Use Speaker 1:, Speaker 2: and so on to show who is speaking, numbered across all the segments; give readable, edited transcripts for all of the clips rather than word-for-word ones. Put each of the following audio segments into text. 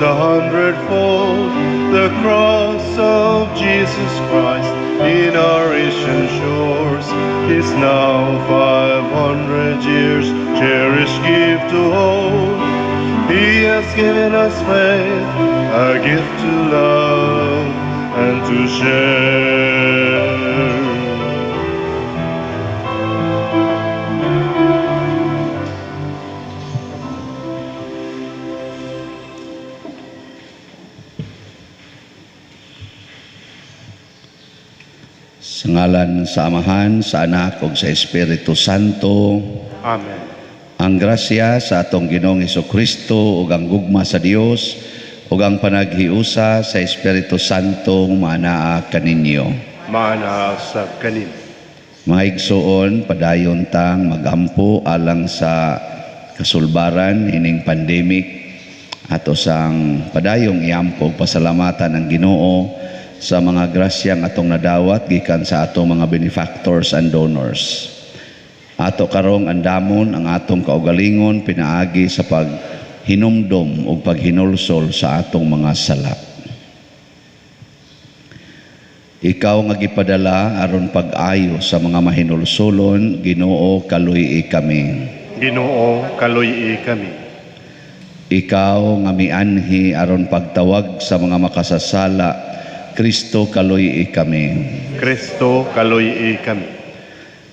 Speaker 1: 100-fold. The cross of Jesus Christ in our Asian shores is now 500 years cherished gift to hold. He has given us faith, a gift to love and to share.
Speaker 2: Sa ngalan sa Amahan, sa Anak, ug sa Espiritu Santo.
Speaker 1: Amen.
Speaker 2: Ang grasya sa atong Ginoong Hesukristo ug ang gugma sa Dios ug ang panaghiusa sa Espiritu Santo maanaa kaninyo.
Speaker 1: Maana sa kanin.
Speaker 2: Maigsuon padayon tang magampo alang sa kasulbaran ining pandemic ato sang padayong iampo pasalamatan ang Ginoo sa mga grasyang atong nadawat gikan sa atong mga benefactors and donors. Ato karong andamon ang atong kaugalingon pinaagi sa paghinumdom o paghinulsol sa atong mga sala. Ikaw nga gipadala aron pag-ayo sa mga mahinulsolon, Ginoo kaluy kami.
Speaker 1: Ginoo kaluy kami.
Speaker 2: Ikaw nga mianhi aron pagtawag sa mga makasasala, Kristo kaluy kami.
Speaker 1: Kristo kaluy kami.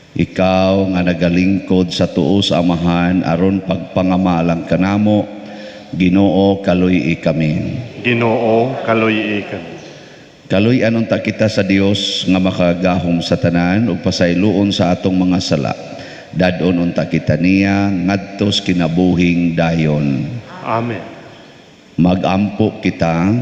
Speaker 2: Ikaw nga nagalingkod sa tuo sa Amahan aron pagpangamalang kanamo, Ginoo kaluy kami.
Speaker 1: Ginoo kaluy kami.
Speaker 2: Kaluy anon ta kita sa Dios nga makagahom sa tanan ug pasayloon sa atong mga sala. Dadon unta kita niya ngadto sa kinabuhing dayon.
Speaker 1: Amen.
Speaker 2: Magampo kita.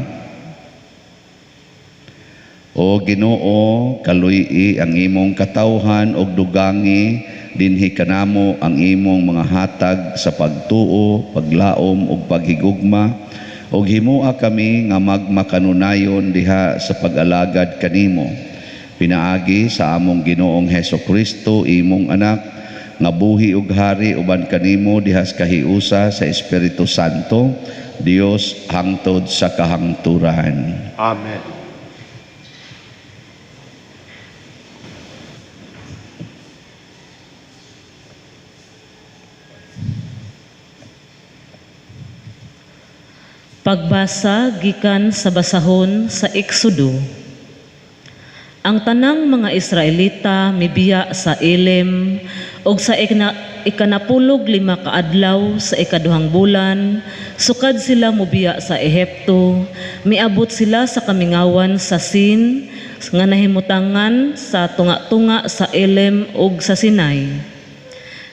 Speaker 2: O Ginoo, kaluy ang imong katawhan og dugangi dinhi kanamo ang imong mga hatag sa pagtuo, paglaom ug paghigugma ug himua kami nga magmakanunayon diha sa pag-alagad kanimo. Pinaagi sa among Ginoong Hesukristo imong anak nga buhi ug hari uban kanimo diha sa kahiusa sa Espiritu Santo, Dios hangtod sa kahangturan.
Speaker 1: Amen.
Speaker 3: Pagbasa gikan sa basahon sa Eksodo. Ang tanang mga Israelita mibiya sa Elim og sa ikanapulog 5 kaadlaw sa ikaduhang bulan sukad sila mobiya sa Ehipto. Miabot sila sa kamingawan sa Sin nga nahimutangan sa tunga-tunga sa Elim ug sa Sinai.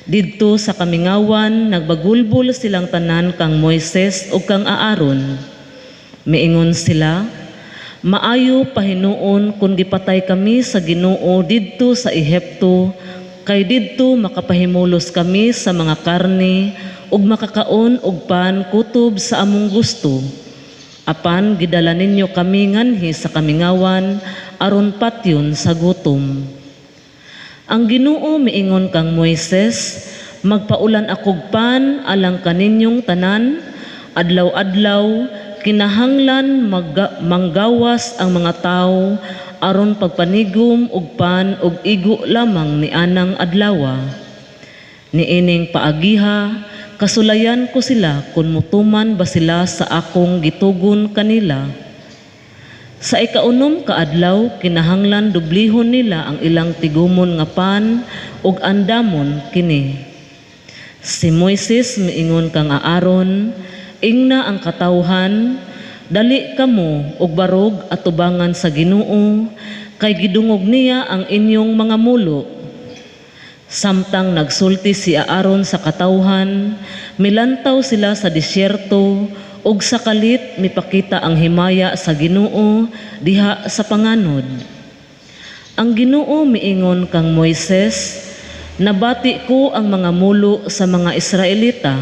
Speaker 3: Didto sa kamingawan, nagbagulbol silang tanan kang Moises o kang Aaron. Miingon sila, maayo pahinuon kung gipatay kami sa Ginoo didto sa Ehipto, kay didto makapahimulos kami sa mga karne ug makakaon og pan kutob sa among gusto. Apan gidala ninyo kami nganhi sa kamingawan aron patyon sa gutom. Ang Ginoo miingon kang Moises, magpaulan akog pan alang kaninyong tanan, adlaw-adlaw, kinahanglan manggawas ang mga tao, aron pagpanigom og pan og igo lamang ni anang adlawa. Niining paagiha, kasulayan ko sila kung mutuman ba sila sa akong gitugon kanila. Sa ikaunom kaadlaw, kinahanglan dublihon nila ang ilang tigumon nga pan ug andamon kini. Si Moises miingon kang Aaron, ingna ang katawhan, dali kamo og barog atubangan sa Ginoo, kay gidungog niya ang inyong mga mulo. Samtang nagsulti si Aaron sa katawhan, milantaw sila sa disyerto, ug sa kalit mipakita ang himaya sa Ginoo diha sa panganod. Ang Ginoo miingon kang Moises, nabati ko ang mga mulo sa mga Israelita.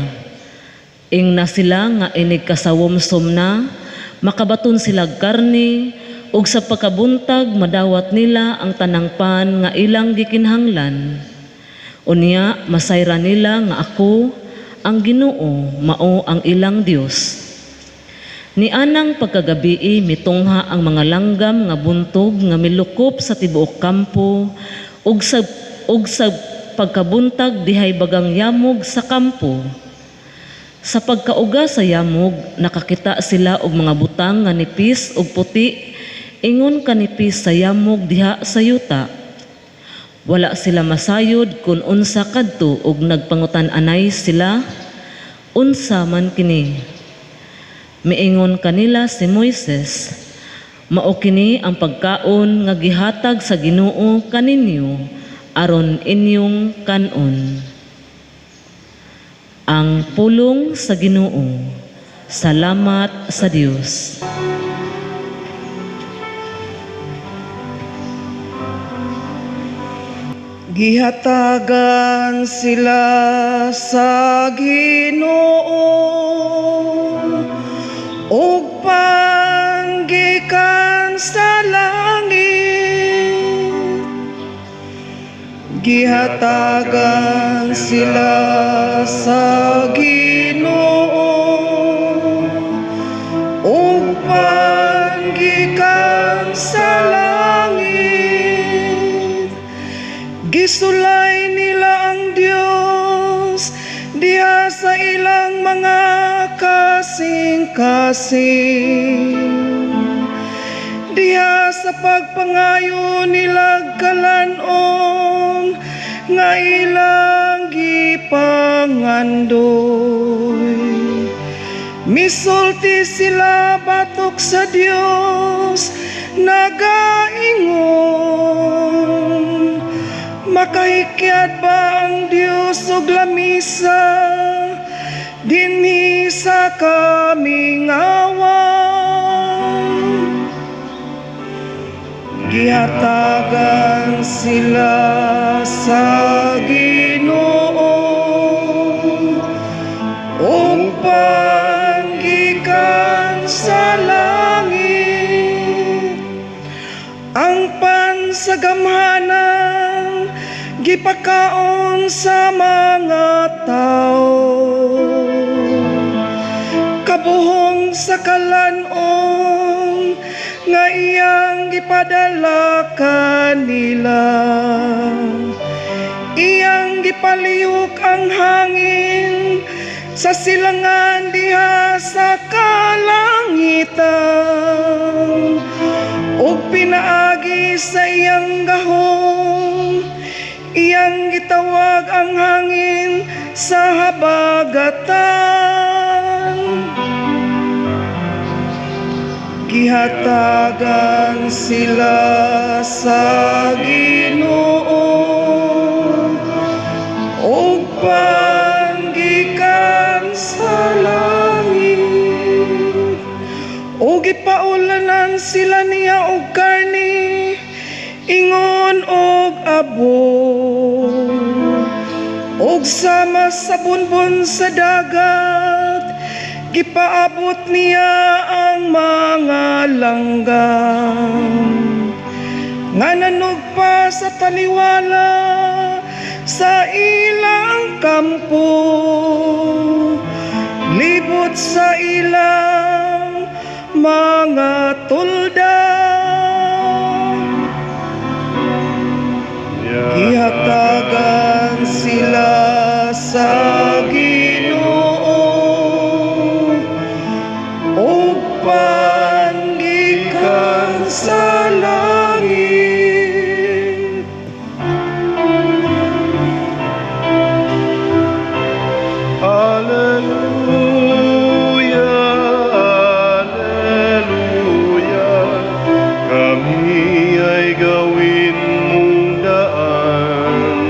Speaker 3: Ingna sila nga inig kasawomsom na, makabaton sila karne, ug sa pagkabuntag madawat nila ang tanang pan nga ilang gikinhanglan. Unya masayra nila nga ako, ang Ginoo, mao ang ilang Dios. Ni anang pagkagabii mitungha ang mga langgam nga buntog nga milukop sa tibuok kampo ug sa pagkabuntag dihay bagang yamog sa kampo. Sa pagkauga sa yamog nakakita sila og mga butang nga nipis ug puti ingon kanipis sa yamog diha sa yuta. Wala sila masayod kun unsa kadto ug nagpangutan-anay sila, unsa man kini? Miingon kanila si Moises, mao kini ang pagkaon nga gihatag sa Ginoo kaninyo aron inyong kanon. Ang pulong sa Ginoo. Salamat sa Dios.
Speaker 4: Gihatagan sila sa Ginoo ug panggikan sa langit. Gihatagan sila sa Ginoo ug panggikan sa langit. Gisulay nila ang Dios diha sa ilang mga kasing-kasing, diha sa pagpangayo nila kalanon nga ilang gipangandoy. Misulti sila batok sa Dios nagaingon, makahikyat ba ang Dios og lamisa dinhi sa kaming awan? Gihatagan sila sa Ginoo ug panggikan sa langit. Ang pansagamhanan gipakaon sa mga tao, kabuhong sa kalanon nga iyang gipadala kanila. Iyang gipalihok ang hangin sa silangan diha sa kalangitan ug pinaagi sa iyang gahom. Iyang gitawag ang hangin sa habagatan. Gihatagan sila sa Ginoo ug panggikan sa langit. Ug gipaulanan sila niya og karni, ingon og abo, ug sama sa bunbon sa dagat gipaabot niya ang mga langgam nga nanugpa sa taliwala sa ilang kampo, libot sa ilang mga tuldan. Gihatagan sila sa Ginoo ug panggikan sa langit.
Speaker 1: Alleluia, alleluia, kami ay gawin mong daan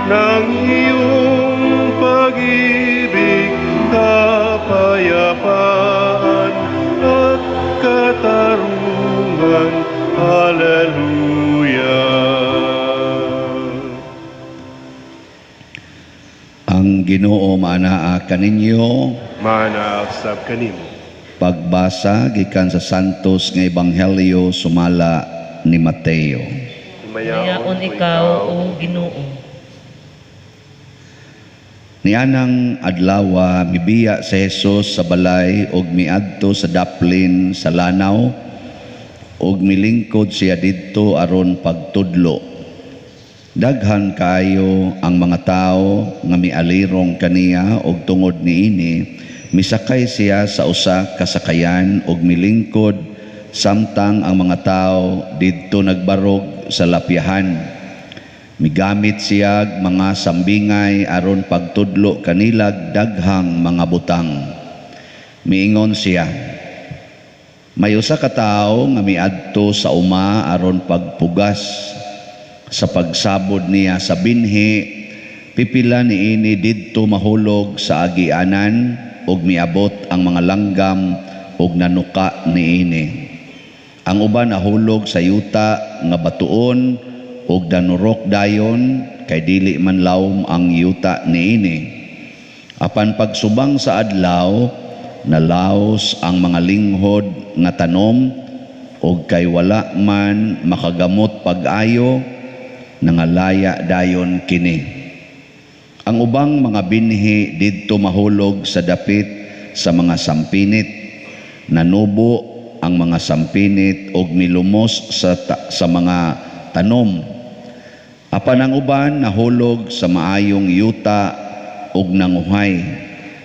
Speaker 1: ng iyong pag-ibig, kapayapaan at katarungan. Alleluia.
Speaker 2: Ang Ginoo maanaa kaninyo.
Speaker 1: Manaasab kanimo.
Speaker 2: Pagbasa gikan sa Santos nga Ebanghelyo sumala ni Mateo.
Speaker 3: Mayaon ikaw, O Ginoo.
Speaker 2: Nianang adlaw mibiya sa Hesus sa balay og miadto sa daplin sa lanaw og milingkod siya didto aron pagtudlo. Daghan kayo ang mga tao nga mialirong kaniya og tungod niini misakay siya sa usa ka sakayan og milingkod samtang ang mga tao didto nagbarog sa lapyahan. Migamit siya mga sambingay aron pagtudlo kanilag daghang mga butang. Miingon siya, may usa ka tawo nga miadto sa uma aron pagpugas. Sa pagsabod niya sa binhi, pipila niini didto mahulog sa agianan ug miabot ang mga langgam ug nanuka niini. Ang uban nahulog sa yuta nga batuon ug danurok dayon kay dili man lawom ang yuta niini. Apan pagsubang sa adlaw, nalaos ang mga linghod nga tanom ug kay wala man makagamot pag-ayo, nangalaya dayon kini. Ang ubang mga binhi didto mahulog sa dapit sa mga sampinit, nanubo ang mga sampinit ug milumos sa mga tanom. Apan ang uban nahulog sa maayong yuta ug nanguhay.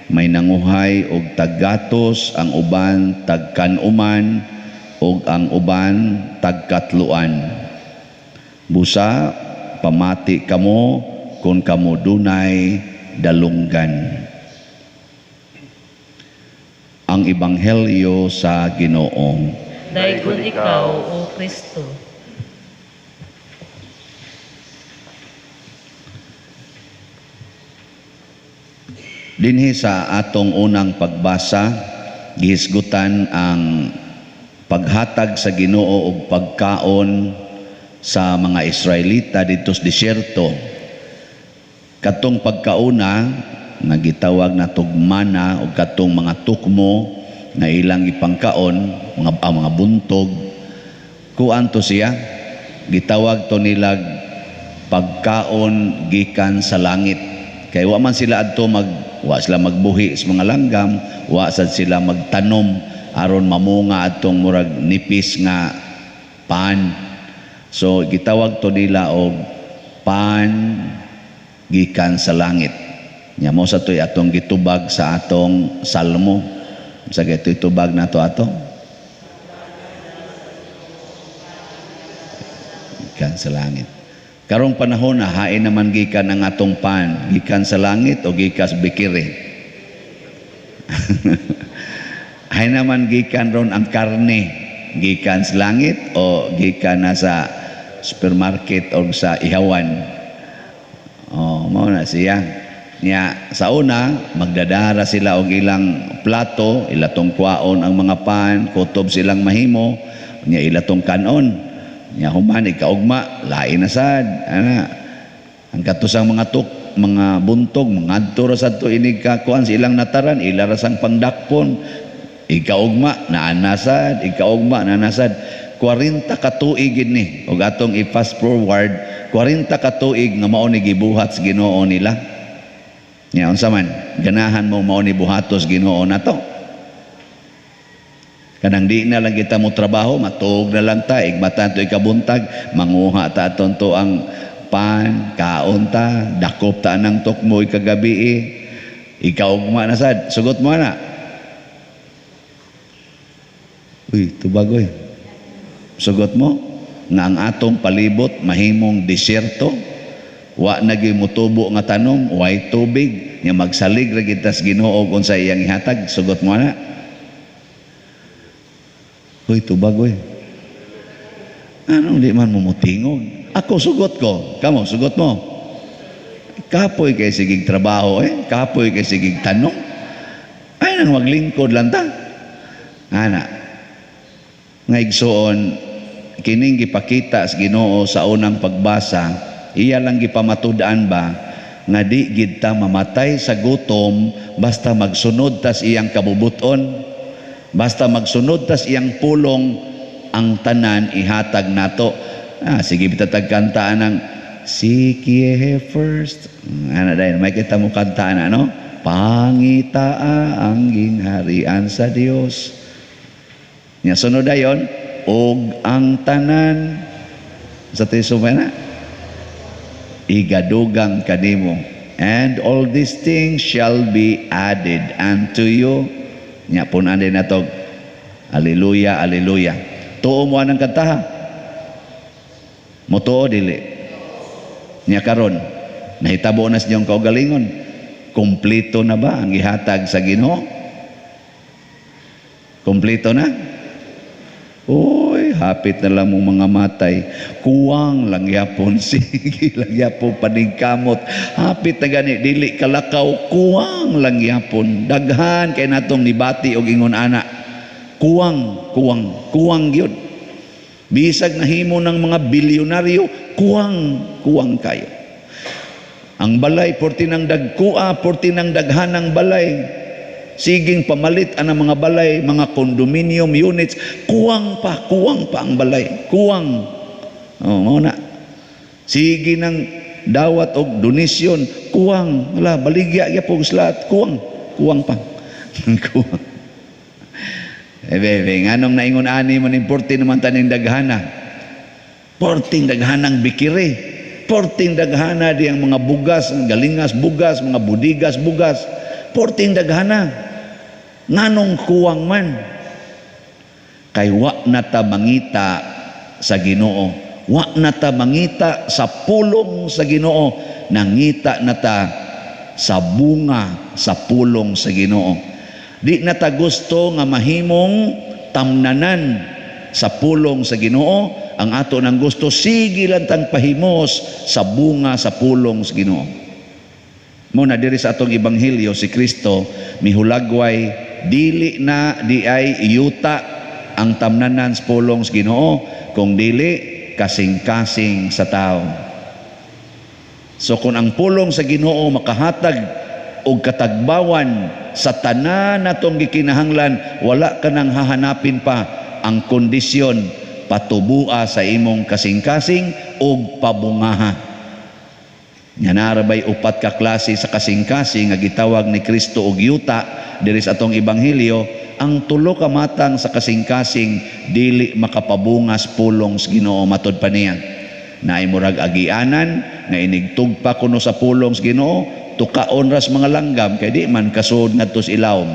Speaker 2: May nanguhay ug taggatos, ang uban tagkanuman ug ang uban tagkatluan. Busa pamati kamo kung kamo dunay dalunggan. Ang Ebanghelyo sa Ginoo.
Speaker 3: Daygon ikaw, O Kristo.
Speaker 2: Dinhi sa atong unang pagbasa, gihisgutan ang paghatag sa Ginoo og pagkaon sa mga Israelita dito sa disyerto. Katong pagkauna nga gitawag na tugmana o katong mga tukmo nga ilang ipangkaon, mga buntog, kuan to siya, gitawag to nilag pagkaon gikan sa langit. Kay wa man sila adto wa sila magbuhi sa mga langgam, wa sad sila magtanom aron mamunga adtong murag nipis nga pan. So gitawag to nila og pan gikan sa langit. Nya mo sa toy atong gitubag sa atong salmo. Sa gitoy tubag nato ato. Gikan sa langit. Karong panahon na hain naman gikan ang atong pan, gikan sa langit o gikas bikiri. Hain naman gikan ron ang karne, gikan sa langit o gikan na sa supermarket o sa ihawan. Mao na siya. Nya sa una magdadara sila og ilang plato, ilatong kwaon ang mga pan, kutob silang mahimo, nya ilatong kanon. Nya human ikaugma lain na sad ana ang katusang mga buntog mangadto ra sadto inig kakuan silang nataran ila ra sang pangdakpon ikaugma na anasad 40 ka tuig ni ug atong i-fast forward 40 ka tuig nga mao ni gibuhat sa Ginoo nila. Nya unsa man ganahan mo mao ni buhatos Ginoo nato? Kanang di na lang kita mo trabaho, matuog na lang ta, igmatan to ikabuntag, manguha ta aton to ang pan, kaon ta, dakop ta ng tukmo ikagabi ikaugma na sad, sugot mo na. Uy, tubagoy. Sugot mo, nga ang atong palibot, mahimong disyerto, wa naging mutubo nga tanom, way tubig, nga magsalig ra kita sa Ginoo kung sa iyang ihatag, sugot mo na. Uy, tubagoy. Anong di man mumutingog? Ako sugot ko. Kamo, sugot mo. Kapoy kay sigig trabaho kapoy kay sigig tanong. Ay nang maglingkod lang ta. Ana. Nga igsoon, kining gipakita sa Ginoo sa unang pagbasa, iya lang gipamatud-an ba nga di gid ta mamatay sa gutom basta magsunod tas iyang kabubuton. Basta magsunod tas iyang pulong ang tanan ihatag nato. Sige bitatag kantaan ng seek ye first. Ano dahil, may kita mo kanta na, no? Pangitaa ang gingharian sa Dios. Nya sunod dayon, og ang tanan sa tisumay na igadugang kanimo, and all these things shall be added unto you. Nya punan din natog Hallelujah, hallelujah. Tuo mo anang kanta ha? Mo tuo dili. Nya karon nahitabo na sa inyong kaugalingon. Kompleto na ba ang ihatag sa Ginoo? Kompleto na? Uy, hapit na lang mong mga matay. Kuwang lang yapon, sige lang yapon, panigkamot. Hapit na gani, dili kalakaw, kuwang lang yapon. Daghan kay natong nibati og ingon ana. Kuwang yun. Bisag nahimo ng mga bilyonaryo, kuwang kayo. Ang balay, porti ng dagkua, porti ng daghanang balay. Siging pamalit ang mga balay, mga condominium units, kuwang pa ang balay. Kuwang. Oh, mauna. Sige ng dawat og donasyon, kuwang. Wala, baligya po slat, kuwang pa. Kuwang. Bebe, nganong naingon ani man importi naman taning daghana. Porting daghanang bikiri. Porting daghana di ang mga bugas, galingas bugas, mga budigas bugas. Porting daghana. Nganong kuwang man? Kay wa na ta mangita sa Ginoo. Wa na ta mangita sa pulong sa Ginoo. Nangita na ta sa bunga sa pulong sa Ginoo. Di na ta gusto nga mahimong tamnanan sa pulong sa Ginoo. Ang ato nang gusto, sige lang tang pahimos sa bunga sa pulong sa Ginoo. Muna diri sa atong ebanghelyo, si Kristo mihulagway, dili na di ay yuta ang tamnanan sa pulong sa Ginoo, kung dili kasing-kasing sa tao. So kung ang pulong sa Ginoo makahatag og katagbawan sa tanan natong gikinahanglan, wala ka nang hahanapin pa ang kondisyon patubua sa imong kasing-kasing og pabungaha. Nya narabay upat ka klase sa kasing-kasing nga gitawag ni Kristo og yuta diri sa atong ebanghelyo. Ang tulo ka matang sa kasing-kasing dili makapabungas pulong sa Ginoo matud pa niya. Naay murag agianan nga inigtugpa kuno sa pulong sa Ginoo, tukaon ras mga langgam kay di man kasud ngadto sa ilawom.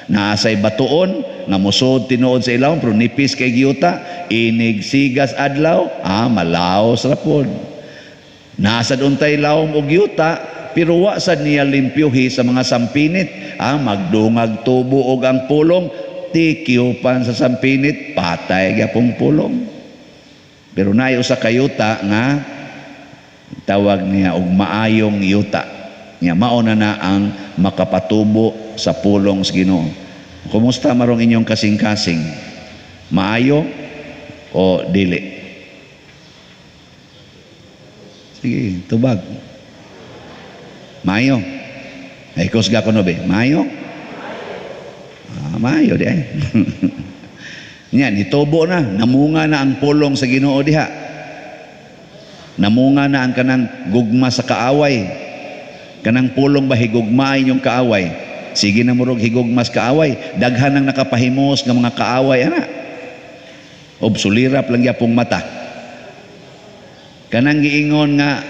Speaker 2: Naasay batuon nga musod tinuod sa ilawom pero nipis kay giyuta, inig sigas adlaw, malaos ra pod. Nasad untay ilawom og giyuta pero wa sad niya limpyuhi sa mga sampinit, magdungag tubo og ang pulong, tikyo pan sa sampinit, patay gyapong pulong. Pero naay usa ka yuta nga tawag niya og maayong yuta. Nya mauna na ang makapatubo sa pulong sa Ginoo. Kumusta marong inyong kasing-kasing? Maayo o dili? Sige, tubag. Maayo. Ay kusga ko no be. Maayo? Maayo di ay. Yan, itubo na. Namunga na ang pulong sa Ginoo diha. Namunga na ang kanang gugma sa kaaway. Kanang pulong ba higugmay yung kaaway? Sige na murog higugmas kaaway. Daghan ang nakapahimos ng mga kaaway ana. Obsulirap lang yapong mata. Kanang giingon nga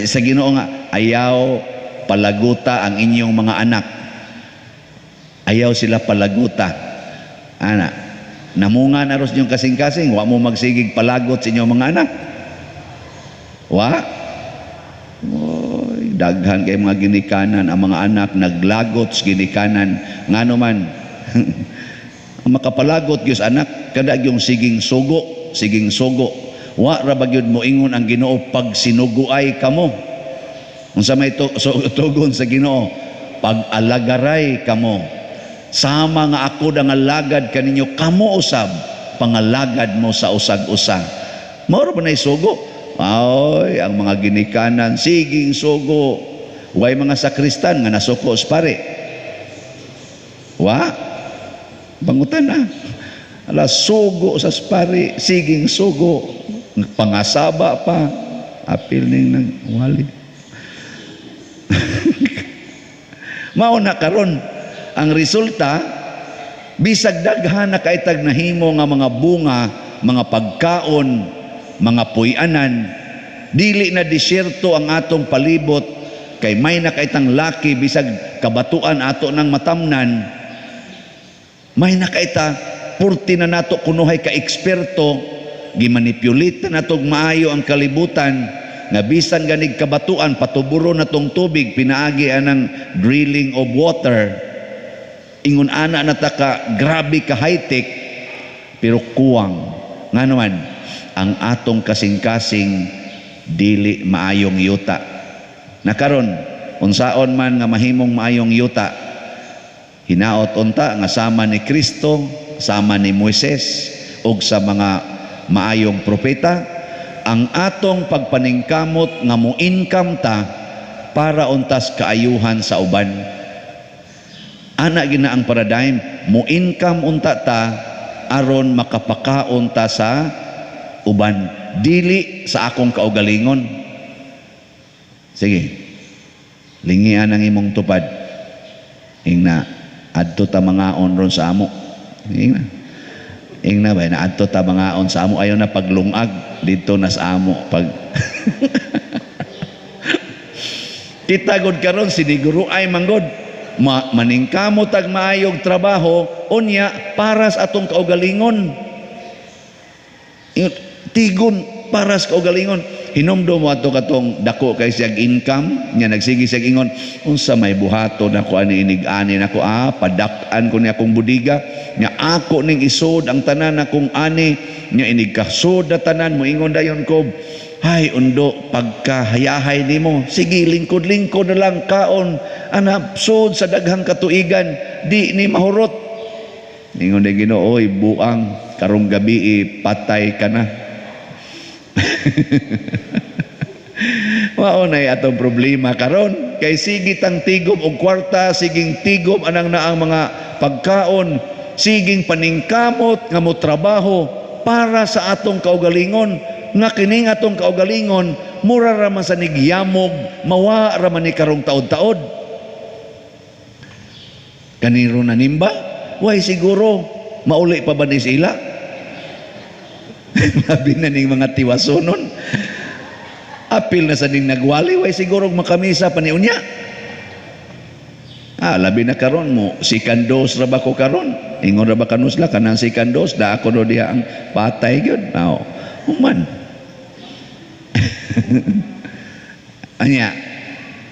Speaker 2: sa Ginoo nga ayaw palaguta ang inyong mga anak. Ayaw sila palaguta. Ana. Namunga na ros yung kasing-kasing, wa mo magsigig palagot sa inyong mga anak. Wa? Daghan kay mga ginikanan ang mga anak naglagot sa ginikanan ngano man ang makapalagot gyud anak kada yung siging sugo wa ra ba gyud mo ingon ang Ginoo pag sinuguay kamo unsa may tugon sa Ginoo pag alagaray kamo sama nga ako dangalagad kaninyo kamo usab pangalagad mo sa usag-usa mao ra ba nay sugo. Ay, ang mga ginikanan, siging sugo. Way mga sakristan nga nasuko pare. Wa? Bangutan na. Ala, sugo sa pare, siging sugo. Pangasaba pa. apil ning nagwali. Mao na karon ang resulta, bisag daghan na kaitag nahimo nga mga bunga, mga pagkaon, mga puy-anan, dili na disyerto ang atong palibot, kay may nakaitang laki bisag kabatuan ato ng matamnan, may nakaita purti na nato kunuhay ka eksperto, gimanipulate na natog maayo ang kalibutan, nga bisan ganig kabatuan patuburo na tong tubig, pinaagi anang drilling of water, ingon ana na ta ka grabe ka high-tech, pero kuwang nga naman ang atong kasing-kasing dili maayong yuta. Nakaron unsaon man nga mahimong maayong yuta, hinaot unta nga sama ni Kristo, sama ni Moises ug sa mga maayong propeta, ang atong pagpaningkamot nga mo-income ta para untas kaayuhan sa uban. Ana gina ang paradigm, mo-income unta ta aron makapakaon ta sa uban, dili sa akong kaugalingon. Sige, lingian ang imong tupad, ingna adto ta mangaon ron sa amo, ingna ba na adto ta mangaon sa amo, ayaw na paglungag dito na sa amo pag kita gud karon siniguro ay manggod maningkamot ag maayog trabaho unya para sa atong kaugalingon, tigon para sa kaugalingon. Hinumdum mo ato katong dako kay siyang income nya, nagsigi siyang ingon unsa may buhaton ako ani inig-ani nako, padak-an ko ni akong budiga nya, ako ning isod ang tanan akong ani nya, inig kasod na tanan mo ingon dayon ko, hay undo pagkahayahay nimo, sige lingkod-lingkod na lang kaon ana sud sa daghang katuigan di ni mahurot. Ingon day Ginoo, oy buang karong gabi patay ka na. Mao nay atong problema karon, kay sige tang tigom og kwarta, siging tigom anang naang mga pagkaon, siging paningkamot nga mo trabaho para sa atong kaugalingon, nga kining atong kaugalingon mura ra man sa nigyamog, mawa ra man ni karong taod-taod. Kaniro na nimba, way siguro mauli pa ba ni sila? Labi na ning mga tiwasonon, apil na sa ning nagwali, way siguro makamisa pa ni unya. Labi na karon mo sikandos ra ba ko karon, ingon ra ba kanusla kanang sikandos da ako do diha ang patay gyud. Human anya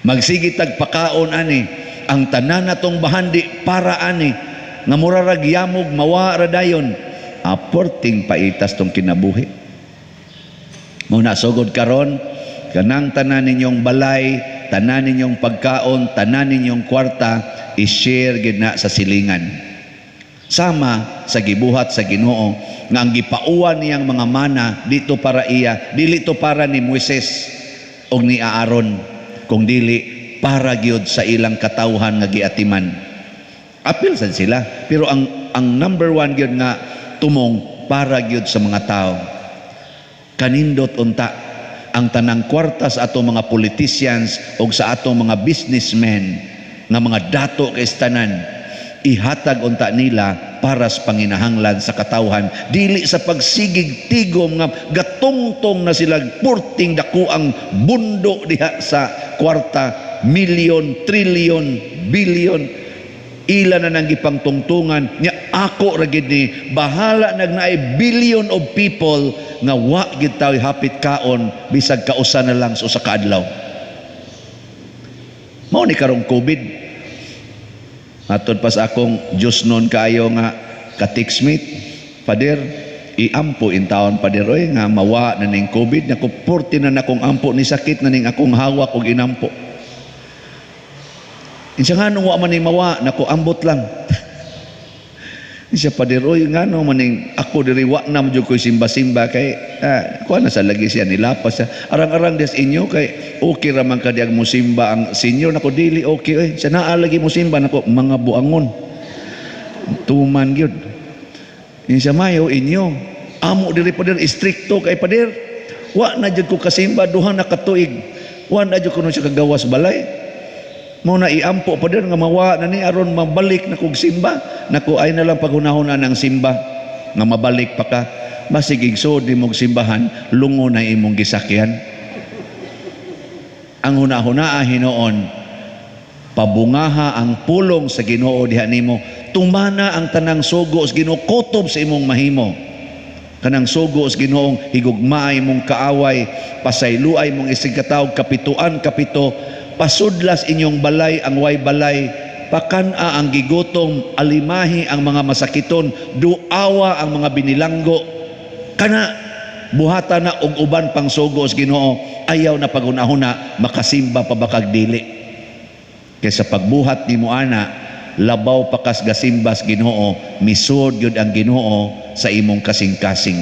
Speaker 2: magsigit tag pakaon ani, ang tanan natong bahandi para ani nga mura ra gyamog mawa ra dayon, aporting paitas tong kinabuhi. Mao na sugod karon kanang tanan ninyong balay, tanan ninyong pagkaon, tanan ninyong kwarta, i-share gid na sa silingan. Sama sa gibuhat sa Ginoo nga ang gipauwan niyang mga mana dito para iya, dili to para ni Moises og ni Aaron, kung dili para gyud sa ilang katawhan nga giatiman. Apil sad sila, pero ang number one gyud nga tumong para gyud sa mga tao. Kanindot unta ang tanang kwarta sa atong mga politicians o sa atong mga businessmen nga mga dato kay tanan, ihatag unta nila para sa panginahanglan sa katawhan, dili sa pagsigig tigom nga gatungtong na sila purting dakuang bundo diha sa kwarta, milyon, trilyon, bilyon, ila na nang gipangtungtungan nya, ako ra gid ni bahala nagnaay billion of people nga wa gid tayo hapit kaon bisag kausa na lang sa usa ka adlaw. Mao ni karong COVID, atod pas akong Diyos noon kayo nga ka-text-mate, Pader, iampo in taon Pader, oy nga mawa na ning COVID, naku 40 na nakong ampo ni sakit na ning akong hawak og inampo. Insya nga nung wa man ning mawa, naku ambot lang. Insya Pader, oy nga no maning ako diri wa na mo ko'y simba-simba kay kuha na sa lagi siya nilapas siya. Arang-arang des inyo kay okay ra man kadiag mo simba ang senior, nako dili okay oy. Sa naa lagi mo simba, nako mga buangon. Tuman gyud. Insya mayo inyo amo diri Pader stricto kay Pader. Wa na jud ko kasimba duha na katuig. Wa na jud ko nun siya kagawas balay. Mo na iampo pa din nga mawa na ni aron mabalik na kog simba. Naku ay na lang paghunahon ng simba nga mabalik pa ka. Masigig so di mong simbahan lungo na imong gisakyan. Ang hunahuna hinoon pabungaha ang pulong sa Ginoo diha nimo. Tumana ang tanang sugo sa Ginoo kutob sa imong mahimo. Kanang sugo sa Ginoong higugmaay mong kaaway, pasayloay mong isig katawag kapituan kapito, pasudlas inyong balay ang way balay, pakana ang gigutong, alimahi ang mga masakiton, duawa ang mga binilanggo, kana buhata na og uban pang sugo sa Ginoo, ayaw na pagunahuna makasimba pa bakag dili. Kaysa pagbuhat ni mo ana, labaw pakas gasimbas Ginoo, misud yun ang Ginoo sa imong kasing-kasing.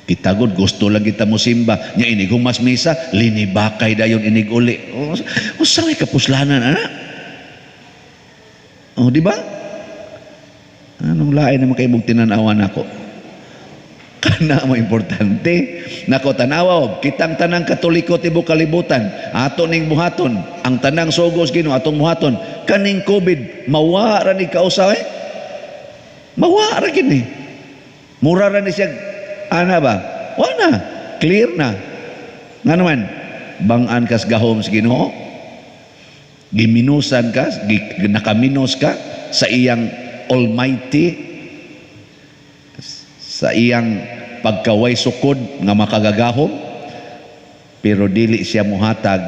Speaker 2: Kita gud gusto lang kita mo simba, nya inig humas misa, linibakay dayon inig uli. Usa may kapuslanan ana? Oh, di ba? Anong lain naman kay mong tinanawan ako? Kana mo importante. Nako tanawaw, kitang tanang Katoliko tibuok kalibutan, ato ning buhaton, ang tanang sugos Ginoo atong buhaton. Kaning COVID, mawa ra ni kausaw eh. Mawa ra gini. Mura ra ni siya ana ba? Wa na, clear na. Nga naman, bang-an kas gahom sa Ginoo. Giminusan ka, nakaminos ka sa iyang Almighty, sa iyang pagkaway sukod nga makagagahom, pero dili siya muhatag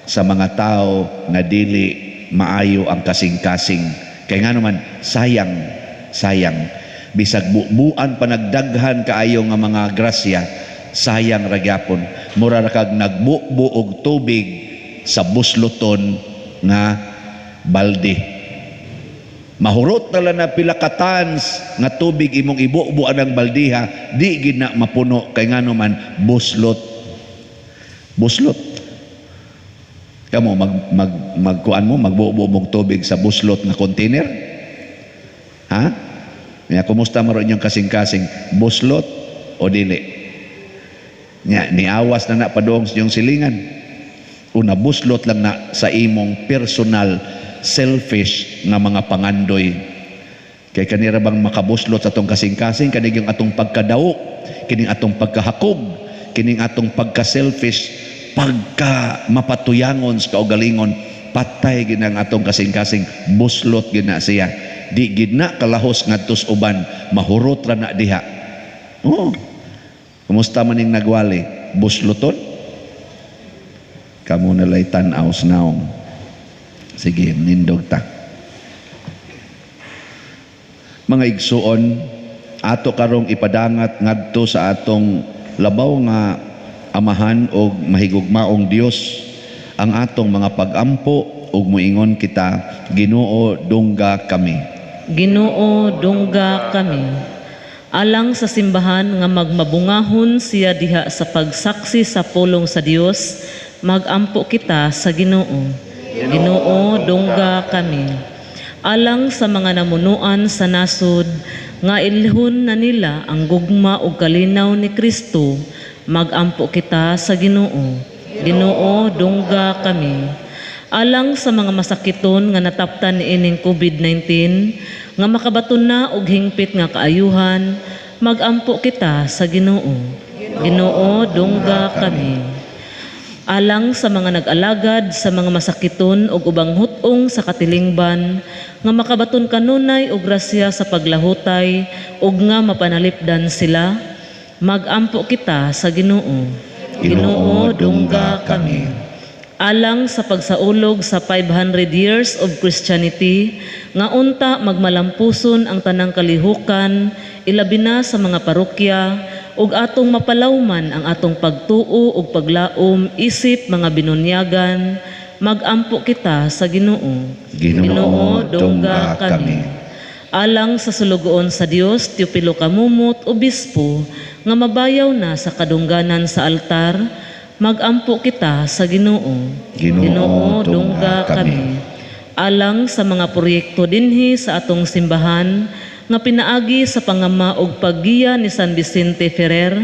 Speaker 2: sa mga tao na dili maayo ang kasing-kasing. Kaya nga naman, sayang. Bisag buuan panagdaghan kaayo nga mga grasya, sayang ragyapon. Mura ra kag nagbuog tubig sa busloton nga balde. Mahurot na lang na pila ka tons nga tubig imong ibubuan ang baldiha, di gid na mapuno kay ngano man buslot. Kamo magkuan mo magbuo mong tubig sa buslot nga container? Ha? Nya kumusta man inyong kasing-kasing? Buslot o dili? Nya niawas na padong sa inyong silingan. Una buslot lang na sa imong personal selfish nga mga pangandoy. Kay kanira bang makabuslot sa atong kasing-kasing, kaning yung atong pagkadaok, kining atong pagkahakog, kining atong pagka-selfish, pagka mapatuyangon sa kaugalingon, patay ginang atong kasing-kasing, buslot gina siya. Di gina kalahos ngadtos uban, mahurot ra na diha. Oh. Kumusta man ning nagwali? Busloton? Kamu nalay tan-aw snaong. Sige, nindog ta. Mga igsuon, ato karong ipadangat ngadto sa atong labaw nga amahan o mahigugmaong Dios ang atong mga pag-ampo ug moingon kita, Ginoo dungga kami.
Speaker 3: Ginoo dungga kami. Alang sa simbahan nga magmabungahon siya diha sa pagsaksi sa pulong sa Dios, magampo kita sa Ginoo. Ginoo dungga kami. Alang sa mga namunuan sa nasod nga ilhon na nila ang gugma ug kalinaw ni Kristo, magampo kita sa Ginoo. Ginoo dungga kami. Alang sa mga masakiton nga nataptan ni ining COVID-19 nga makabaton na og hingpit nga kaayuhan, magampo kita sa Ginoo. Ginoo dungga kami. Alang sa mga nag-alagad sa mga masakiton ug ubang hutong sa katilingban nga makabaton kanunay og grasya sa paglahutay ug nga mapanalipdan sila, magampo kita sa Ginoo. Ginoo dungga kami. Alang sa pagsaulog sa 500 years of Christianity nga unta magmalampuson ang tanang kalihukan, ilabi na sa mga parokya ug atong mapalawman ang atong pagtuo ug paglaom isip mga binunyagan, magampo kita sa Ginoo. Ginoo dungga kami. Alang sa sulugoon sa Dios, Teopilo Kamumot, obispo nga mabayaw na sa kadungganan sa altar, magampo kita sa Ginoo. Ginoo dungga kami. Alang sa mga proyekto dinhi sa atong simbahan nga pinaagi sa pangama ug paggiya ni San Vicente Ferrer,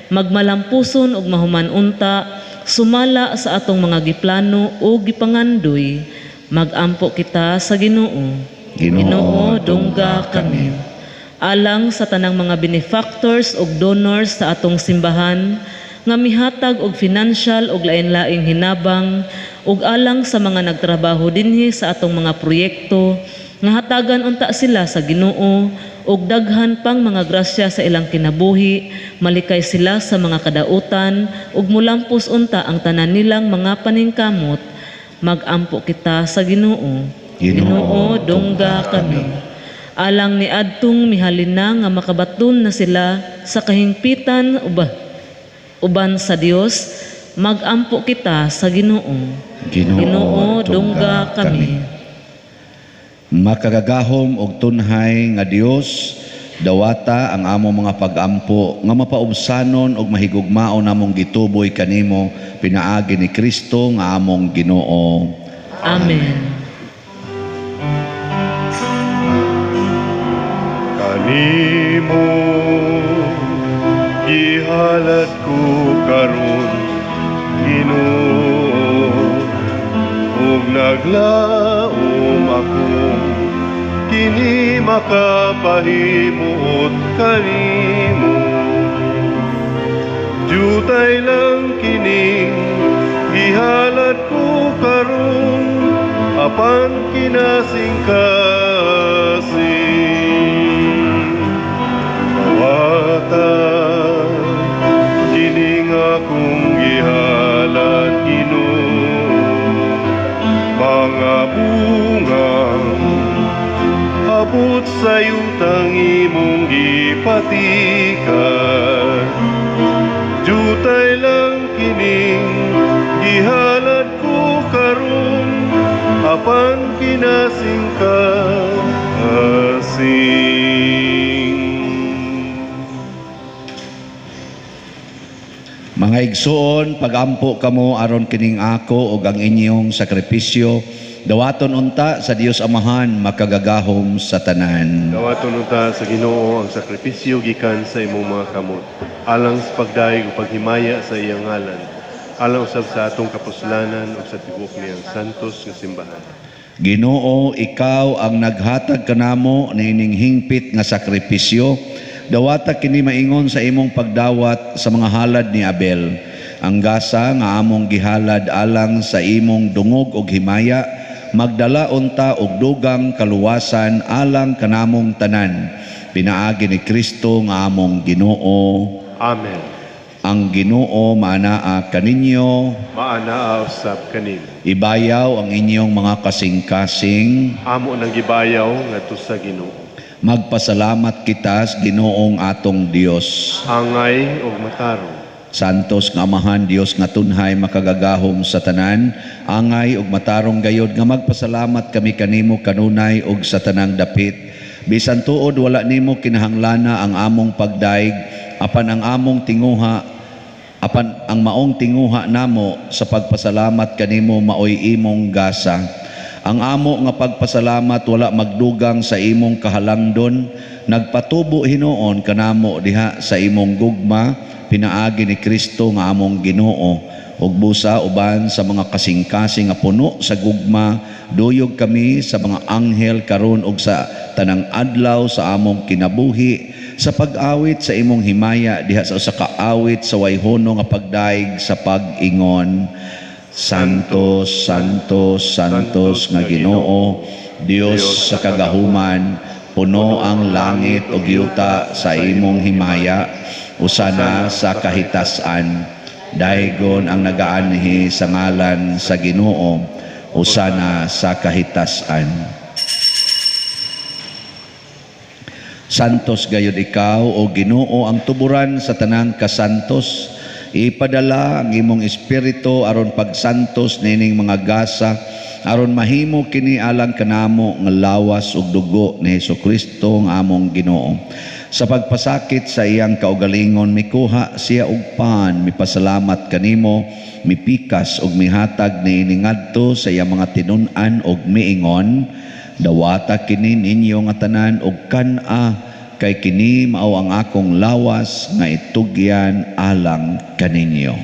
Speaker 3: magmalampuson ug mahuman unta, sumala sa atong mga giplano o gipangandoy, magampo kita sa Ginoo. Ginoo, dungga kami. Alang sa tanang mga benefactors ug donors sa atong simbahan, nga mihatag og financial ug lain-laing hinabang, ug alang sa mga nagtrabaho dinhi sa atong mga proyekto, nga hatagan unta sila sa Ginoo, ug daghan pang mga grasya sa ilang kinabuhi, malikay sila sa mga kadautan, ug mulampos unta ang tanan nilang mga paningkamot, magampo kita sa Ginoo. Ginoo, dungga kami. Alang ni adtong mihalina nga makabaton na sila sa kahingpitan uban sa Dios, magampo kita sa Ginoo. Ginoo, dungga kami.
Speaker 2: Makagagahom og tunhay nga Dios, dawata ang among mga pag-ampo nga mapaubsanon og mahigugmaon namong gituboy kanimo pinaagi ni Kristo nga among Ginoo.
Speaker 3: Amen.
Speaker 1: Kanimo gihalad ko karon, Ginoo, ug naglaom ako, kini makapahimuot kanimo. Jutay lang kining gihalad ko karon, apan kinasing-kasing. Kawatan kining akong gihalad, Ginoo, mga bungang abot sa yutang imong gipatikan. Jutay lang kining gihalad ko karon, apan kinasing-kasing.
Speaker 2: Mga igsoon, pagampo kamo aron kining ako ug ang inyong sakripisyo, dawaton unta sa Dios Amahan makagagahom sa tanan.
Speaker 1: Dawaton unta sa Ginoo ang sakripisyo gikan sa imong mga kamot, alang sa pagdaig ug paghimaya sa iyang ngalan, alang usab sa atong kapuslanan ug sa tibok niyang santos nga simbahan.
Speaker 2: Ginoo, ikaw ang naghatag kanamo nining hingpit nga sakripisyo. Dawata kini maingon sa imong pagdawat sa mga halad ni Abel, ang gasa nga among gihalad alang sa imong dungog ug himaya, magdala unta og dugang kaluwasan alang kanamong tanan. Pinaagi ni Kristo nga among Ginoo.
Speaker 1: Amen.
Speaker 2: Ang Ginoo maanaa kaninyo,
Speaker 1: Maanaa usab kanimo.
Speaker 2: ibayaw ang inyong mga kasing-kasing.
Speaker 1: Amo nang gibayaw ngadto sa Ginoo.
Speaker 2: Magpasalamat kita sa Ginoong atong Dios.
Speaker 1: Angay ug matarong.
Speaker 2: Santos nga Amahan Dios nga tunhay makagagahom sa tanan, angay ug matarong gayod nga magpasalamat kami kanimo kanunay ug sa tanang dapit. Bisan tuod wala nimo kinahanglana ang among pagdaig, apan ang maong tinguha namo sa pagpasalamat kanimo maoy imong gasa. Ang amo nga pagpasalamat wala magdugang sa imong kahalangdon, nagpatubo hinuon kanamo diha sa imong gugma, pinaagi ni Kristo nga among Ginoo, ug busa uban sa mga kasing-kasing nga puno sa gugma, duyog kami sa mga anghel karon ug sa tanang adlaw sa among kinabuhi, sa pag-awit sa imong himaya diha sa usa ka awit sa wayhono nga pagdaig sa pag-ingon. Santos, Santos, Santos nga Ginoo, Dios sa kagahuman, puno ang langit ug yuta sa imong himaya, usana sa kahitasan. Daygon ang nagaanhi sa ngalan sa Ginoo, usana sa kahitasan. Santos gayud ikaw o Ginoo ang tuburan sa tanang kasantos. Ipadala ang imong espiritu aron pagsantos nining mga gasa, aron mahimo kini alang kanamo nga lawas ug dugo ni Hesukristo nga among Ginoo. Sa pagpasakit sa iyang kaugalingon, mikuha siya og pan, mipasalamat kanimo, mipikas ug mihatag niini ngadto sa iyang mga tinun-an ug miingon, dawata kini ninyo nga tanan og kan-a kay kini mao ang akong lawas nga itugyan alang kaninyo.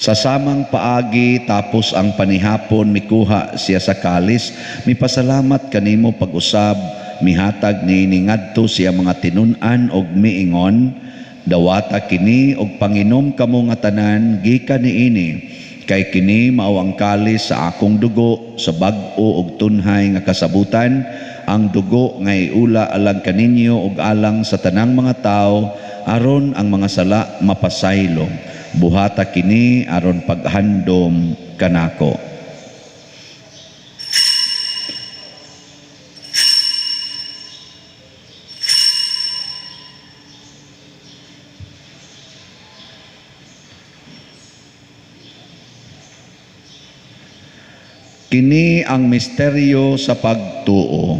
Speaker 2: Sa samang paagi tapos ang panihapon mikuha siya sa kalis, mipasalamat kanimo pag-usab, mihatag niini ngadto siya mga tinun-an og miingon, dawata kini og panginom kamo nga tanan gikan niini, kay kini mao ang kalis sa akong dugo sa bag-o og tunhay nga kasabutan, ang dugo nga iula alang kaninyo og alang sa tanang mga tawo aron ang mga sala mapasaylo. Buhata kini aron paghandom kanako. Kini ang misteryo sa pagtuo.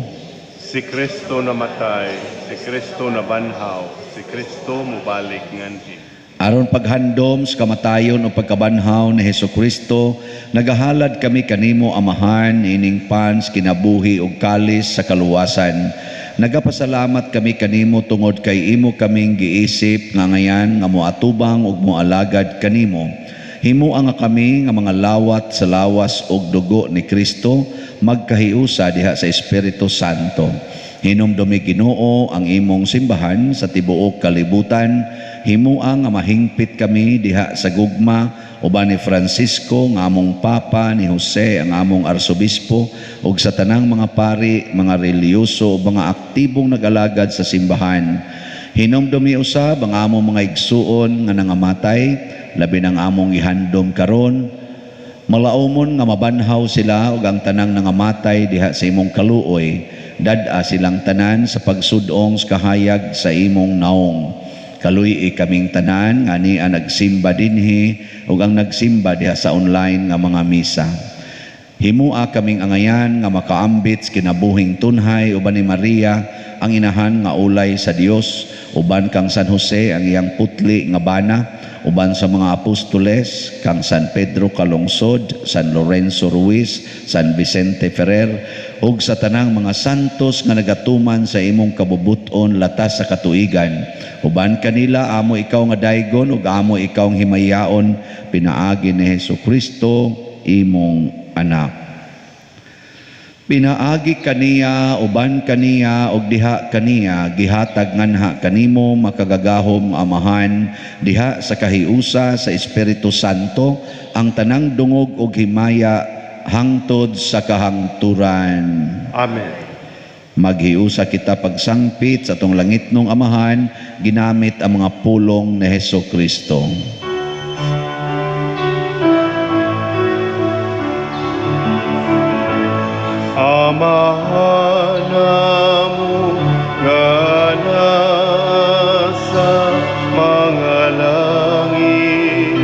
Speaker 1: Si Kristo namatay, si Kristo nabanhaw, si Kristo mubalik nganhi.
Speaker 2: Aron paghandom sa kamatayon o pagkabanhaw ni Hesukristo, nagahalad kami kanimo amahan ining pans kinabuhi ug kalis sa kaluwasan. Nagapasalamat kami kanimo tungod kay imo kaming giisip nga ngayan nga moatubang ug moalagad kanimo. Himuang nga kami nga mga lawat sa lawas ug dugo ni Kristo magkahiusa diha sa Espiritu Santo. Hinumdumi Ginoo ang imong simbahan sa tibuok kalibutan. Himuang nga mahingpit kami diha sa gugma uban ni Francisco nga among papa, ni Jose ang among arsobispo ug sa tanang mga pari, mga reliyoso ug mga aktibong nag-alagad sa simbahan. Hinumdumi usab ang among mga igsuon nga nangamatay, labi ng among ihandom karon. Malaumon nga mabanhaw sila ug ang tanang nangamatay diha sa imong kaluoy, dad-a silang tanan sa pagsudong sa kahayag sa imong naong. Kaluy kaming tanan nga niya nagsimba dinhi ug ang nagsimba diha sa online nga mga misa. Himua kaming angayan nga makaambit kinabuhing tunhay uban ni Maria ang inahan nga ulay sa Dios, uban kang San Jose ang iyang putli nga bana, uban sa mga apostoles kang San Pedro Calungsod, San Lorenzo Ruiz, San Vicente Ferrer ug sa tanang mga santos nga nagatuman sa imong kabubuton latas sa katuigan. Uban kanila amo ikaw nga daygon ug amo ikaw ang himayaon, pinaagi ni Hesukristo imong anak. Pinaagi kaniya, uban kaniya, og diha kaniya, gihatag nganha kanimo makagagahom amahan, diha sa kahiusa sa Espiritu Santo, ang tanang dungog og himaya hangtod sa kahangturan.
Speaker 1: Amen.
Speaker 2: Maghiusa kita pagsangpit sa atong langitnong amahan, ginamit ang mga pulong ni Hesukristo.
Speaker 1: Amahan namo nga nasa mga langit,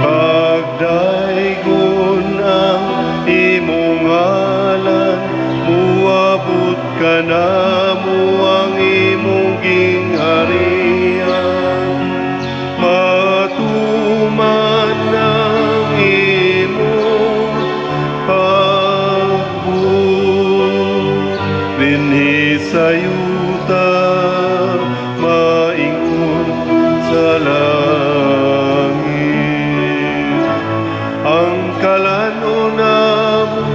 Speaker 1: pagdaygon ang imong ngalan, muabot ka namo ang imong gingharian, matuman ang imong dinhi sa yuta, maingon sa langit. Ang kalano namo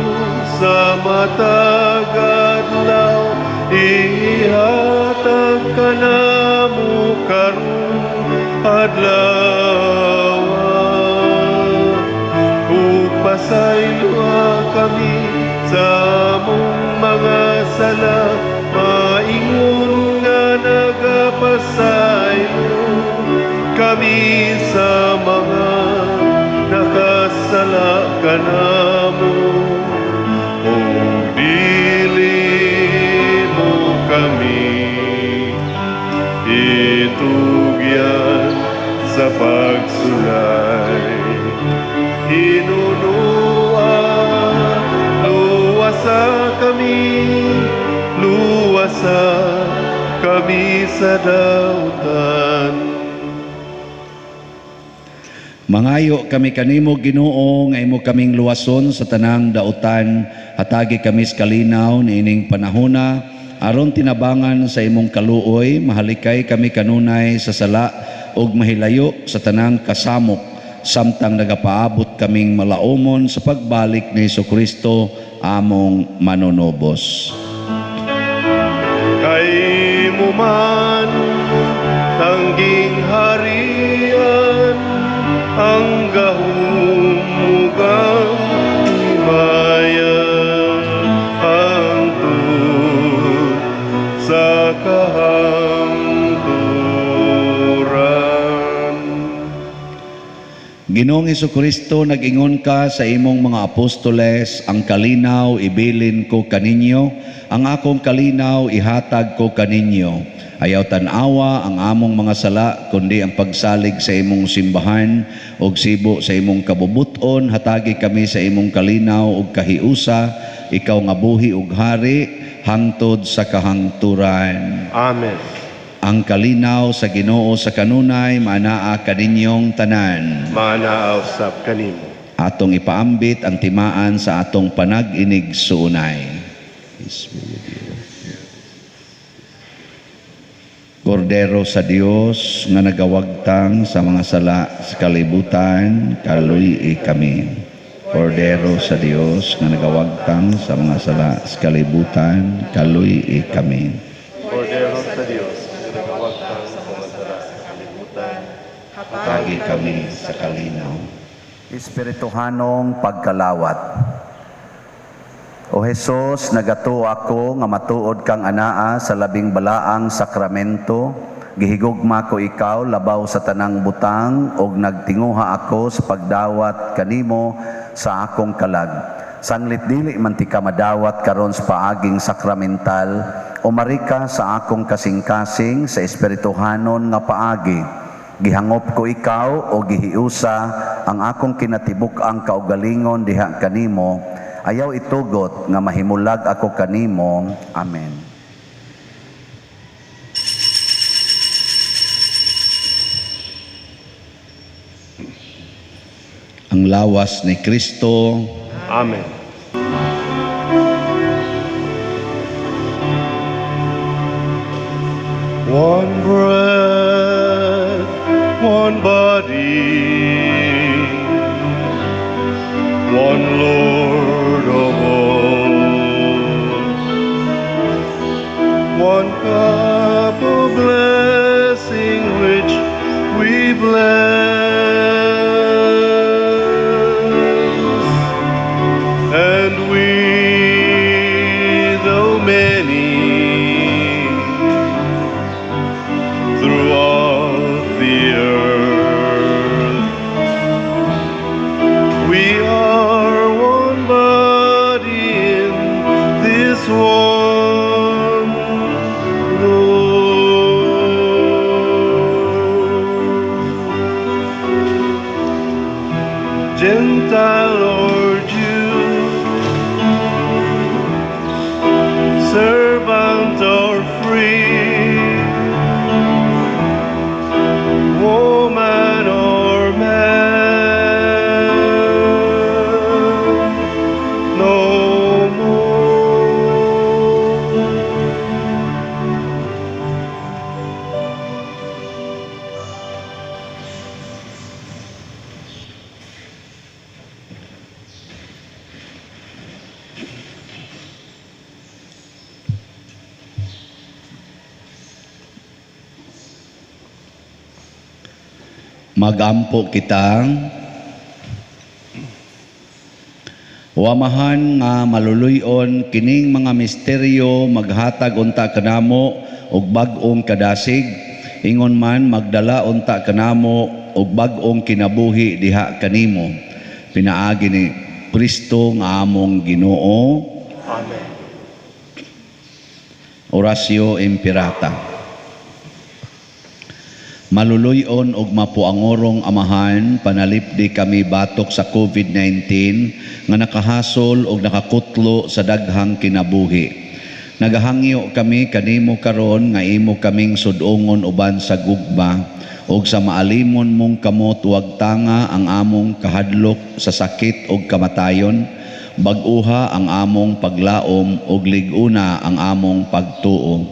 Speaker 1: sa matag adlaw, ihatag ka namo karon adlaw. Ug pasayloa kami sa among mga sala, maingon nga nagapasaylo kami sa mga nakasala kanamo. O dili mo kami itugyan sa pagsulay, hinunuan luwasa kami, luwasa kami sa dautan.
Speaker 2: Mangayo kami kanimo Ginoo nga imo kaming luwason sa tanang dautan, hatagi kami sa kalinaw niining panahona aron tinabangan sa imong kaluoy, mahalikay kami kanunay sa sala ug mahilayo sa tanang kasamok, samtang nagapaabot kaming malaumon sa pagbalik ni Jesucristo among manunobos.
Speaker 1: Kay mo man tangging harian ang gahumugang himayan hangtod sa kahangturan.
Speaker 2: Ginoong Jesucristo, nag-ingon ka sa imong mga apostoles, ang kalinaw ibilin ko kaninyo, ang akong kalinaw ihatag ko kaninyo. Ayaw tanawa ang among mga sala, kundi ang pagsalig sa imong simbahan ug sibo sa imong kabubuton, hatagi kami sa imong kalinaw ug kahiusa, ikaw nga buhi ug hari hangtod sa kahangturan.
Speaker 1: Amen.
Speaker 2: Ang kalinaw sa Ginoo sa kanunay manaa kaninyong tanan.
Speaker 1: Manaaw sab kanimo.
Speaker 2: Atong ipaambit ang timaan sa atong panag-inig suunay. Kordero sa Dios nga nagawagtang sa mga sala sa kalibutan, kaluy kami. Kordero sa Dios nga nagawagtang sa mga sala sa kalibutan, kaluy kami.
Speaker 1: Kordero sa Dios, nagawagtang sa mga sala sa kalibutan,
Speaker 2: Hatagi kami sa kalinaw. Espirituhanong pagkalawat. O Jesus, nagato ako nga matuod kang anaa sa labing balaang sakramento, gihigugma ko ikaw labaw sa tanang butang, og nagtinguha ako sa pagdawat kanimo sa akong kalag. Sanglit dili man ti ka madawat karon sa paaging sakramental, o marika sa akong kasing-kasing sa espirituhanon nga paagi. Gihangop ko ikaw o gihiusa ang akong kinatibuk-ang kaugalingon diha kanimo. Ayaw itugot nga mahimulag ako kanimo. Amen. Ang lawas ni Kristo.
Speaker 1: Amen. One breath, one body, one Lord of all, one cup of blessing which we bless, and we, though many, throughout the earth, we are one body in this one Lord. Gentile or Jew, servant or free, woman or man, no more.
Speaker 2: Magampo kita. Wamahan nga maluluyon kining mga misteryo maghatag unta kanamo og bag-ong kadasig, ingon man magdala unta kanamo og bag-ong kinabuhi diha kanimo. Pinaagi ni Kristo nga among Ginoo.
Speaker 1: Amen.
Speaker 2: Orasyo Imperata. Maluluyon og mapuangorong amahan, panalipdi kami batok sa COVID-19 nga nakahasol og nakakutlo sa daghang kinabuhi. Nagahangyo kami kanimo karon nga imo kaming sudungon uban sa gugma ug sa maalimon mong kamot wag tanga ang among kahadlok sa sakit ug kamatayon, bag-uha ang among paglaom ug lig-una ang among pagtuo.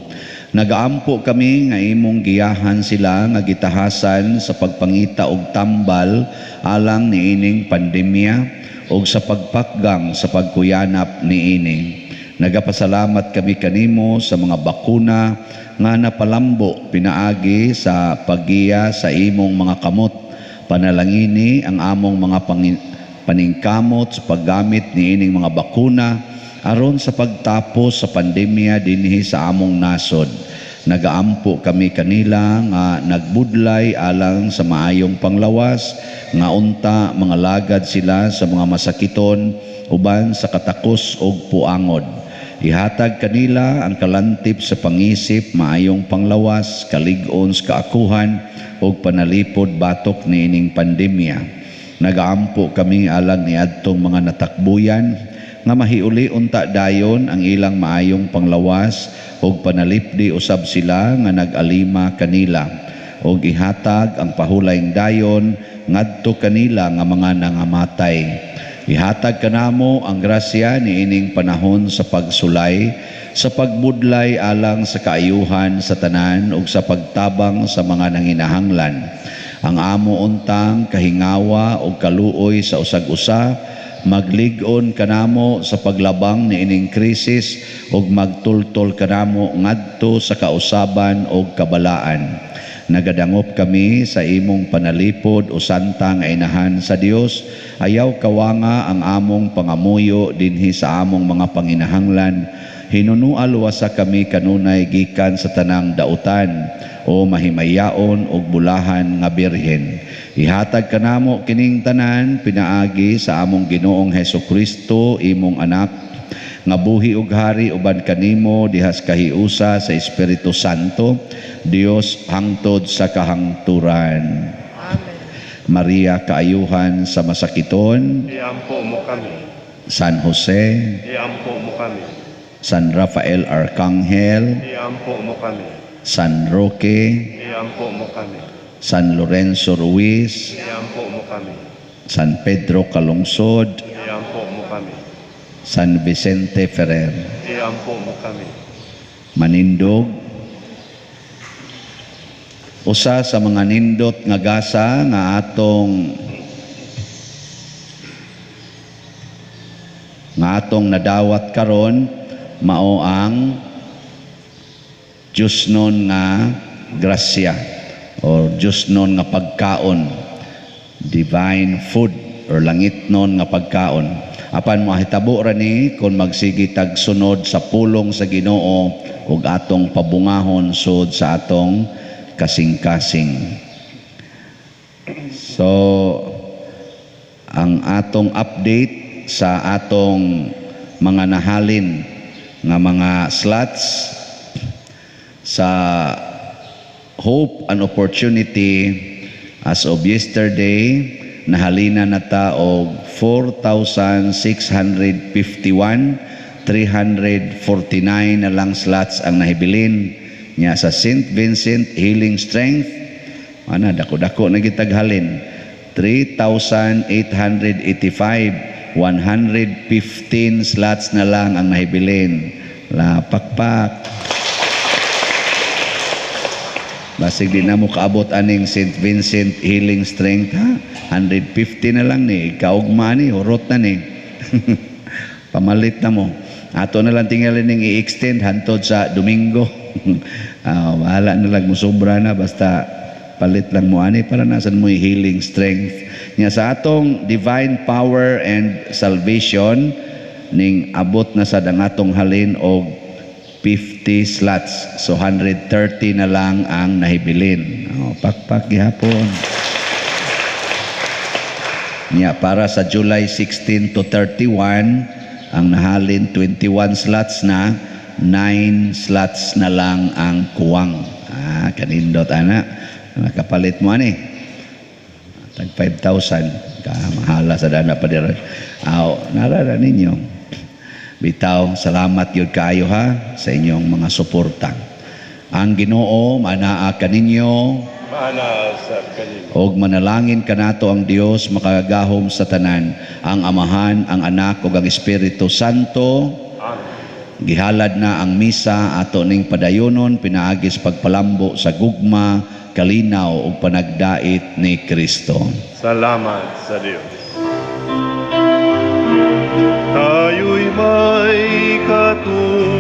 Speaker 2: Nagaampo kami nga imong giyahan sila nga gitahasan sa pagpangita og tambal alang niining pandemya ug sa pagpakgang sa pagkuyanap niini. Nagapasalamat kami kanimo sa mga bakuna nga napalambo pinaagi sa paggiya sa imong mga kamot. Panalangini ang among mga paningkamot sa paggamit niining mga bakuna aron sa pagtapos sa pandemya dinhi sa among nasod. Nagaampo kami kanila nga nagbudlay alang sa maayong panglawas nga unta mga lagad sila sa mga masakiton uban sa katakos ug puangod. Ihatag kanila ang kalantip sa pangisip, maayong panglawas, kalig-on sa kaakuhan ug panalipod batok niining pandemya. Nagaampo kami alang niadtong mga natakbuyan nga mahiuli unta dayon ang ilang maayong panglawas ug panalipdi usab sila nga nag-alima kanila ug ihatag ang pahulayng dayon ngadto kanila nga mga nangamatay. Ihatag kanamo ang grasya niining panahon sa pagsulay, sa pagbudlay alang sa kaayuhan sa tanan ug sa pagtabang sa mga nanginahanglan. Ang amo untang kahingawa ug kaluoy sa usag-usa, maglig-on kanamo sa paglabang niining krisis ug magtultol kanamo ngadto sa kausaban ug kabalaan. Nagadangop kami sa imong panalipod o santang inahan sa Dios. Ayaw kawanga ang among pangamuyo dinhi sa among mga panginahanglan. Hinunual wasa kami kanunay gikan sa tanang dautan o mahimayaon og bulahan nga birhen. Ihatag kanamo kining tanan pinaagi sa among Ginoong Hesukristo, imong anak, nga buhi ug hari uban kanimo dihas kahiusa sa Espiritu Santo, Dios hangtod sa kahangturan.
Speaker 4: Amen.
Speaker 2: Maria kaayuhan sa masakiton,
Speaker 1: Iampo mo kami.
Speaker 2: San Jose,
Speaker 1: Iampo mo kami.
Speaker 2: San Rafael Arcangel,
Speaker 1: Iampo mo kami.
Speaker 2: San Roque,
Speaker 1: Iampo mo kami.
Speaker 2: San Lorenzo Ruiz,
Speaker 1: Iampo mo kami.
Speaker 2: San Pedro Calungsod,
Speaker 1: Iampo mo kami.
Speaker 2: San Vicente Ferrer,
Speaker 1: Iampo mo kami.
Speaker 2: Manindog, usa sa mga nindot nga gasa nga atong nadawat karon mao ang Diyos nun nga grasya or Diyos nun nga pagkaon, divine food or langit nun nga pagkaon. Apan mahitabo ra ni kung magsigi tagsunod sa pulong sa Ginoo ug atong pabungahon sud sa atong kasing-kasing. So ang atong update sa atong mga nahalin nga mga slots sa Hope and Opportunity as of yesterday, nahalina na ta og 4,651, 349 na lang slots ang nahibilin niya sa St. Vincent Healing Strength. Ana dako-dako na gitaghalin 3,885, 115 slots na lang ang nahibilin. Pakpak. Basig di na mo kaabot aning St. Vincent Healing Strength ha. 150 na lang ni. Kaugma ni, urot na ni. Pamalit na mo. Ato na lang tingalin ning i-extend hantod sa Domingo. Bahala na lang mo sobra na basta palit lang mo ani para nasan mo healing strength. Nya sa atong divine power and salvation ning abot na sa dangatong halin og 50 slots. So 130 na lang ang nahibilin. Pakpak gihapon. Nya para sa July 16 to 31 ang nahalin 21 slots na, 9 slots na lang ang kuwang. Kanindot ana. Nakapalit mo ani. Tag 5,000. Mahala sa dana pa dira. Narara ninyo. Bitaw, salamat yun kayo ha sa inyong mga suporta. Ang Ginoo manaa kaninyo
Speaker 1: Mana sa kanila.
Speaker 2: og manalangin kanato ang Dios makagahom sa tanan, ang Amahan, ang Anak ug ang Espiritu Santo. Gihalad na ang misa ato ning padayonon pinaagis pagpalambo sa gugma, kalinaw ug panagdait ni Kristo.
Speaker 1: Salamat sa Diyos. Tayo'y may katulad